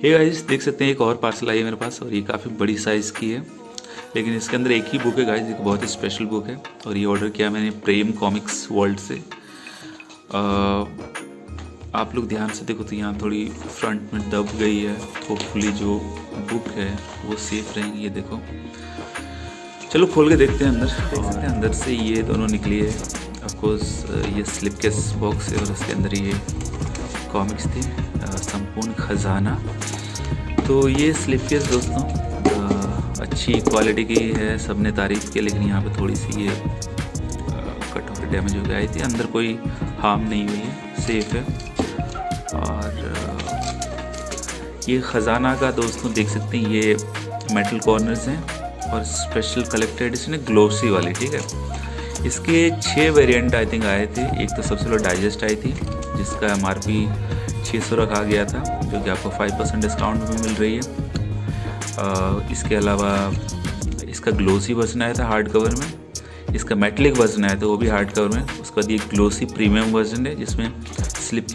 ये गाइस देख सकते हैं एक और पार्सल आई है मेरे पास और ये काफ़ी बड़ी साइज़ की है, लेकिन इसके अंदर एक ही बुक है गाइस, एक बहुत ही स्पेशल बुक है और ये ऑर्डर किया मैंने प्रेम कॉमिक्स वर्ल्ड से। आप लोग ध्यान से देखो तो यहाँ थोड़ी फ्रंट में दब गई है, होपफुली जो बुक है वो सेफ रहेंगी। ये देखो, चलो खोल के देखते हैं अंदर। देख सकते हैं अंदर से ये दोनों निकली है। ऑफकोर्स ये स्लिप केस बॉक्स है और उसके अंदर ये कॉमिक्स थी, संपूर्ण खजाना। तो ये स्लिप केस दोस्तों अच्छी क्वालिटी की है, सबने तारीफ़ की, लेकिन यहाँ पे थोड़ी सी ये कट होकर डैमेज हो गई आई थी। अंदर कोई हार्म नहीं हुई है, सेफ है। और ये ख़जाना का दोस्तों देख सकते हैं ये मेटल कॉर्नर्स हैं और स्पेशल कलेक्टेड एडिशन है, ग्लोसी वाली, ठीक है। इसके 6 वेरिएंट आई थिंक आए थे। एक तो सबसे पहले डाइजेस्ट आई थी जिसका MRP 600 रखा गया था, जो कि आपको 5% डिस्काउंट में मिल रही है। इसके अलावा इसका ग्लोसी वर्जन आया था हार्ड कवर में, इसका मेटलिक वर्जन आया था वो भी हार्ड कवर में। उसके बाद ये ग्लोसी प्रीमियम वर्जन है जिसमें स्लिप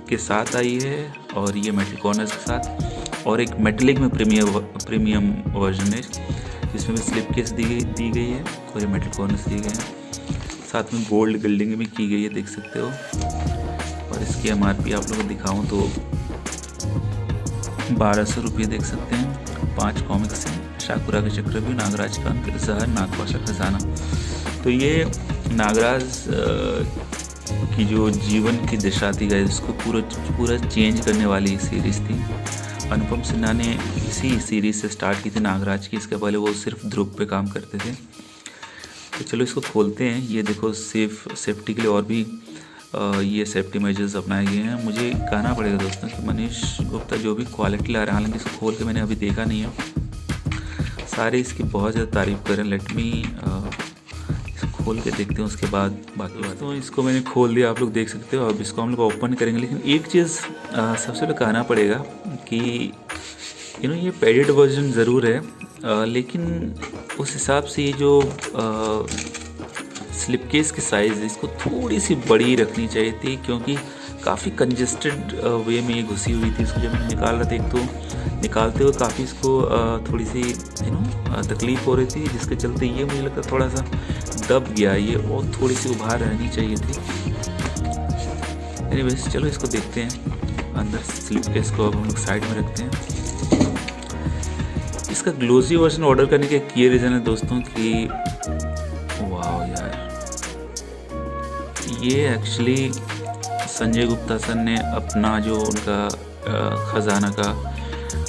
के साथ आई है और ये मेटल कॉर्नर्स के साथ, और एक मेटलिक में प्रीमियम वर्जन है जिसमें भी स्लिप केस दी गई है और ये मेटल कॉर्नर्स दिए गए हैं। साथ में गोल्ड गिल्डिंग भी की गई है, देख सकते हो। और इसकी MRP आप लोगों को दिखाऊं तो 1200 रुपये देख सकते हैं। 5 कॉमिक्स हैं, शाकुरा के चक्रव्यूह, नागराज का अंत, जहर, नागपाशा खजाना। तो ये नागराज की जो जीवन की दिशा थी गाइस, उसको पूरा चेंज करने वाली सीरीज़ थी। अनुपम सिन्हा ने इसी सीरीज़ से स्टार्ट की थी नागराज की, इसके पहले वो सिर्फ ध्रुव पे काम करते थे। तो चलो इसको खोलते हैं। ये देखो सेफ्टी के लिए और भी ये सेफ्टी मेजर्स अपनाए गए हैं। मुझे कहना पड़ेगा दोस्तों कि मनीष गुप्ता जो भी क्वालिटी ला रहे हैं, हालांकि इसको खोल के मैंने अभी देखा नहीं है, सारे इसकी बहुत ज़्यादा तारीफ़ करें। लेट मी इसको खोल के देखते हैं, उसके बाद बाकी बात। तो इसको मैंने खोल दिया, आप लोग देख सकते हो। अब इसको हम लोग ओपन करेंगे, लेकिन एक चीज़ सबसे पहले कहना पड़ेगा कि ये पेडेड वर्जन ज़रूर है, लेकिन उस हिसाब से ये जो स्लिप केस की साइज़ है इसको थोड़ी सी बड़ी रखनी चाहिए थी, क्योंकि काफ़ी कंजेस्टेड वे में ये घुसी हुई थी। इसको जब मैं निकाल रहा था, एक तो निकालते हुए काफ़ी इसको थोड़ी सी तकलीफ़ हो रही थी, जिसके चलते ये मुझे लगता थोड़ा सा दब गया ये, और थोड़ी सी उभार रहनी चाहिए थी। एनीवेज चलो इसको देखते हैं अंदर। स्लिप केस को अब हम लोग साइड में रखते हैं। इसका ग्लोसी वर्जन ऑर्डर करने का एक ये रीज़न है दोस्तों कि वाह यार, ये एक्चुअली संजय गुप्ता सर ने अपना जो उनका खजाना का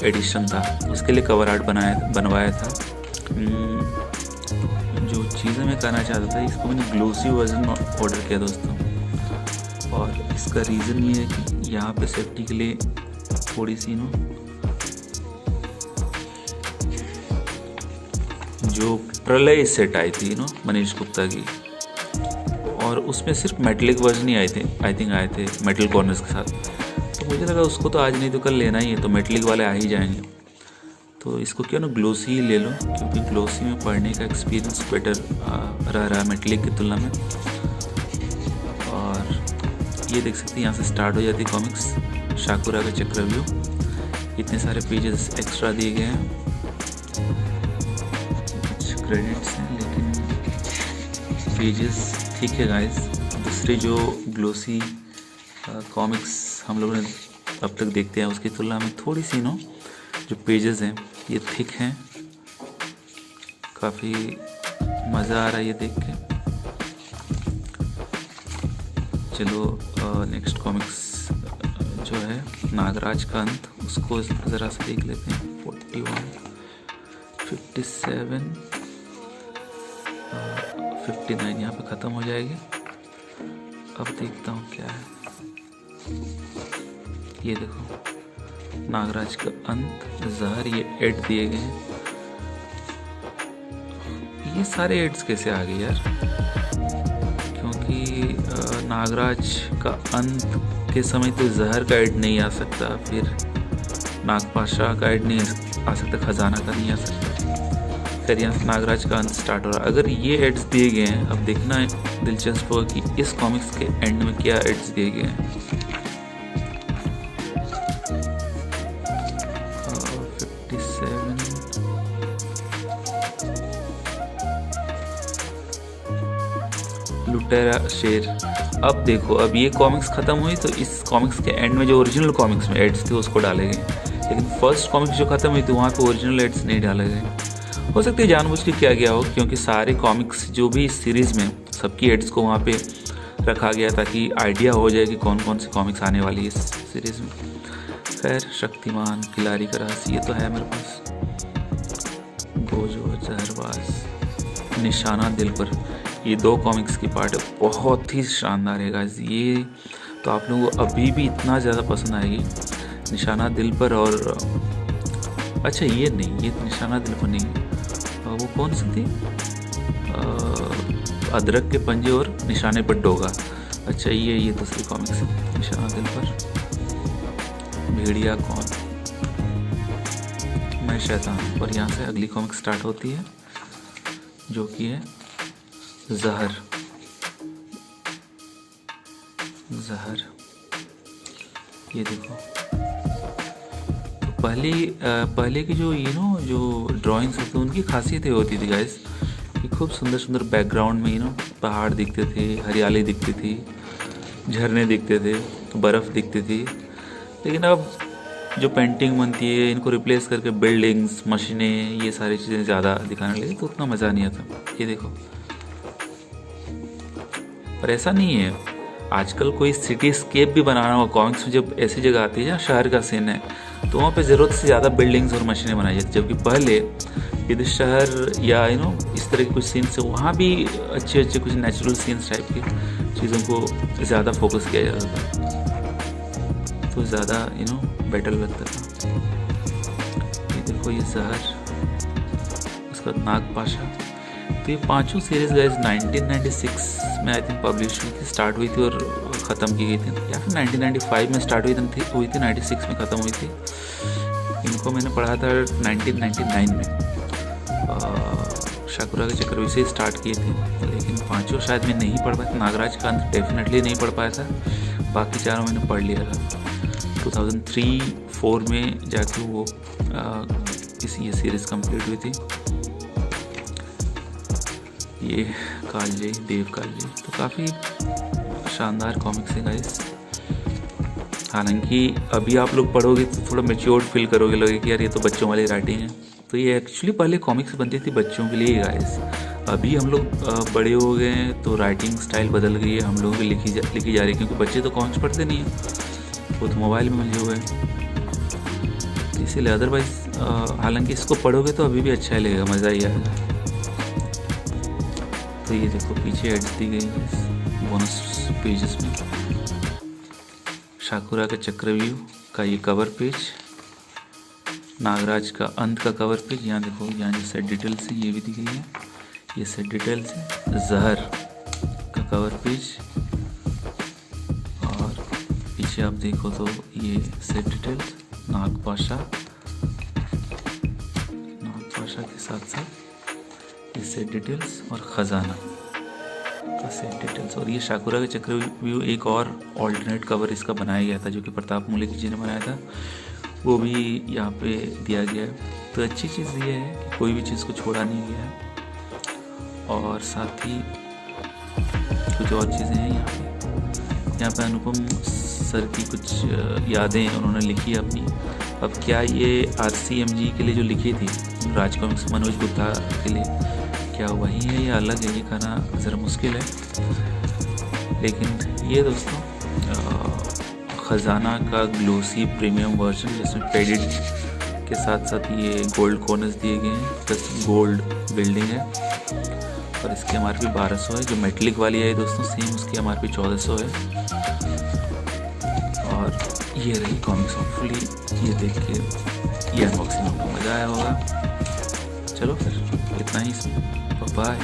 एडिशन था उसके लिए कवर आर्ट बनवाया था। जो चीज़ें मैं कहना चाहता था, इसको मैंने ग्लोसी वर्जन ऑर्डर किया दोस्तों, और इसका रीज़न ये है कि यहाँ पे सेफ्टी के लिए थोड़ी सी जो प्रलय सेट आई थी मनीष गुप्ता की, और उसमें सिर्फ मेटलिक वर्जन ही आए थे, आई थिंक आए थे मेटल कॉर्नर्स के साथ। तो मुझे लगा उसको तो आज नहीं तो कल लेना ही है, तो मेटलिक वाले आ ही जाएंगे। तो इसको क्या ग्लोसी ही ले लो, क्योंकि ग्लोसी में पढ़ने का एक्सपीरियंस बेटर रह रहा है मेटलिक की तुलना में। और ये देख सकते हैं यहाँ से स्टार्ट हो जाती है कॉमिक्स, शाकुरा का चक्रव्यूह। इतने सारे पेजेस एक्स्ट्रा दिए गए हैं, कुछ क्रेडिट्स हैं, लेकिन पेजेस ठीक है गाइस। दूसरे जो ग्लोसी कॉमिक्स हम लोगों ने अब तक देखते हैं उसकी तुलना में थोड़ी सी जो पेजेस हैं ये थिक हैं। काफ़ी मज़ा आ रहा है ये देख के। चलो नेक्स्ट कॉमिक्स जो है नागराज का अंत, उसको ज़रा से देख लेते हैं। 41, 57, 59 यहाँ पे ख़त्म हो जाएगी। अब देखता हूँ क्या है। ये देखो नागराज का अंत, जहर, ये एड दिए गए हैं। ये सारे एड्स कैसे आ गए यार? क्योंकि नागराज का अंत के समय तो जहर का एड नहीं आ सकता, फिर नागपाशा का एड नहीं आ सकता, खजाना का नहीं आ सकता, फिर यहाँ से नागराज का अंत स्टार्ट हो रहा है। अगर ये एड्स दिए गए हैं, अब देखना है दिलचस्प होगा कि इस कॉमिक्स के एंड में क्या एड्स दिए गए हैं। 87 लुटेरा शेर। अब देखो, अब ये कॉमिक्स ख़त्म हुई तो इस कॉमिक्स के एंड में जो ओरिजिनल कॉमिक्स में एड्स थे उसको डाले गए, लेकिन फर्स्ट कॉमिक्स जो ख़त्म हुई थी वहाँ पे ओरिजिनल एड्स नहीं डाले गए। हो सकता है जानबूझ के किया गया हो, क्योंकि सारे कॉमिक्स जो भी इस सीरीज़ में सबकी एड्स को वहाँ पे रखा गया ताकि आइडिया हो जाए कि कौन कौन सी कॉमिक्स आने वाली है इस सीरीज़ में। खैर, शक्तिमान, खिलाड़ी का रहस्य, ये तो है मेरे पास। गोजो, जहरबाज, निशाना दिल पर, ये 2 कॉमिक्स की पार्ट है, बहुत ही शानदार है गाइस। ये तो आप लोगों को अभी भी इतना ज़्यादा पसंद आएगी, निशाना दिल पर। और अच्छा, ये नहीं, ये निशाना दिल पर नहीं, वो कौन सी थी, अदरक के पंजे और निशाने पर डोगा। अच्छा, ये दूसरी कॉमिक्स है, निशाना दिल पर। भेड़िया कौन, मैं शैतान। और यहाँ से अगली कॉमिक स्टार्ट होती है जो कि है जहर। जहर, ये देखो, तो पहले की जो जो ड्राइंग्स होती उनकी खासियत ये होती थी गाइस कि खूब सुंदर सुंदर बैकग्राउंड में पहाड़ दिखते थे, हरियाली दिखती थी, झरने दिखते थे, बर्फ़ दिखती थी। लेकिन अब जो पेंटिंग बनती है इनको रिप्लेस करके बिल्डिंग्स, मशीनें, ये सारी चीज़ें ज़्यादा दिखाने लगी तो उतना मज़ा नहीं आता। ये देखो, पर ऐसा नहीं है, आजकल कोई सिटी स्केप भी बनाना हो कॉमिक्स में, जब ऐसी जगह आती है जहाँ शहर का सीन है तो वहाँ पे ज़रूरत से ज़्यादा बिल्डिंग्स और मशीनें बनाई जाती, जबकि पहले यदि शहर या इस तरह के कुछ सीन्स है वहाँ भी अच्छे कुछ नेचुरल सीन्स टाइप की चीज़ों को ज़्यादा फोकस किया जाता था, तो ज़्यादा बेटर लगता था। ये देखो, ये जहर, उसका नागपाशा। तो ये 5 सीरीज गाइस 1996 में आई थिंक पब्लिश हुई थी, स्टार्ट हुई थी और ख़त्म की गई थी, या फिर 1995 में स्टार्ट हुई थी 96 में ख़त्म हुई थी। इनको मैंने पढ़ा था 1999 में, शाकुरा के चक्रव्यूह से स्टार्ट किए थे, लेकिन 5 शायद मैं नहीं पढ़ पाया था। नागराज का अंत डेफिनेटली नहीं पढ़ पाया था, बाकी 4 मैंने पढ़ लिया था। 2003-04 में जाके वो ये सीरीज़ कंप्लीट हुई थी। ये कालजयी, देव कालजयी, तो काफ़ी शानदार कॉमिक्स है गाइस। हालांकि अभी आप लोग पढ़ोगे तो थोड़ा मैच्योर्ड फील करोगे, लगेगा कि यार ये तो बच्चों वाली राइटिंग है। तो ये एक्चुअली पहले कॉमिक्स बनती थी बच्चों के लिए गाइस। अभी हम लोग बड़े हो गए हैं तो राइटिंग स्टाइल बदल गई है, हम लोगों की लिखी जा रही है, क्योंकि बच्चे तो कॉमिक्स पढ़ते नहीं हैं, वो तो मोबाइल में उलझे हुए हैं। इसीलिए अदरवाइज़ हालांकि इसको पढ़ोगे तो अभी भी अच्छा ही लगेगा, मज़ा ही आएगा। तो ये देखो, पीछे एड्स दी गई है बोनस पेजेस में। शाकुरा के चक्रव्यूह का ये कवर पेज, नागराज का अंत का कवर पेज। यहाँ देखो, यहाँ जो सेट डिटेल्स है ये भी दी गई है, ये सेट डिटेल्स है। जहर का कवर पेज, और पीछे आप देखो तो ये सेट डिटेल्स, नागपाशा के साथ साथ ये सेट डिटेल्स और ख़जाना का सेट डिटेल्स। और ये शाकुरा के चक्रव्यूह एक और ऑल्टरनेट कवर इसका बनाया गया था जो कि प्रताप मुलिक जी ने बनाया था, वो भी यहाँ पे दिया गया है। तो अच्छी चीज़ ये है कि कोई भी चीज़ को छोड़ा नहीं गया है। और साथ ही कुछ और चीज़ें हैं यहाँ पे अनुपम सर की कुछ यादें उन्होंने लिखी अपनी। अब क्या ये RCMG के लिए जो लिखी थी राज कॉमिक्स मनोज गुप्ता के लिए, क्या वही है या अलग है, ये कहना ज़रा मुश्किल है। लेकिन ये दोस्तों ख़जाना का ग्लोसी प्रीमियम वर्जन, जिसमें पेडिड के साथ साथ ये गोल्ड कॉर्नर्स दिए गए हैं, प्लस गोल्ड बिल्डिंग है। और इसकी MRP 1200 है। जो मेटलिक वाली है दोस्तों सेम उसकी MRP 1400 है। और ये रही कॉमिक्स, होपफुली ये देख के ये अनबॉक्सिंग आपको मज़ा आया होगा। चलो फिर इतना ही, बाय।